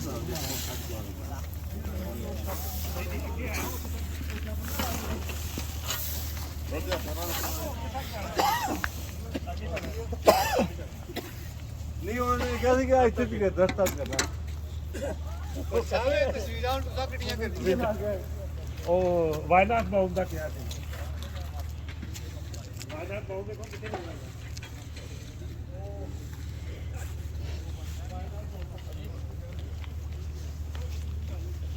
नहीं उन्होंने कहा कि आज तक का दस्ता करना ओ वायनाड बाउंड का क्या है वायनाड बाउंड में कौन कितने मिल रहा है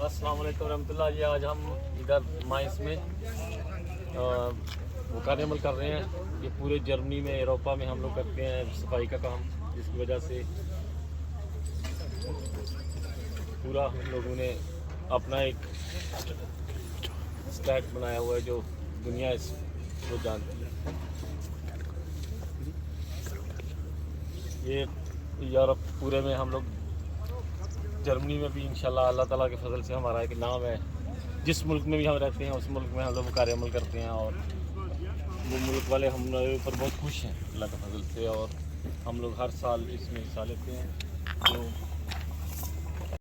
अस्सलाम वालेकुम रहमतुल्लाह जी। आज हम इधर माइंस में मुकाने अमल कर रहे हैं। ये पूरे जर्मनी में यूरोपा में हम लोग करते हैं सफाई का काम, जिसकी वजह से पूरा हम लोगों ने अपना एक स्टैट बनाया हुआ है जो दुनिया इसको जानती है। ये यूरोप पूरे में हम लोग जर्मनी में भी इंशाल्लाह अल्लाह ताला के फजल से हमारा एक नाम है। जिस मुल्क में भी हम रहते हैं उस मुल्क में हम लोग कार्य अमल करते हैं और वो मुल्क वाले हम लोगों पर बहुत खुश हैं अल्लाह के फजल से। और हम लोग हर साल इसमें हिस्सा लेते हैं। तो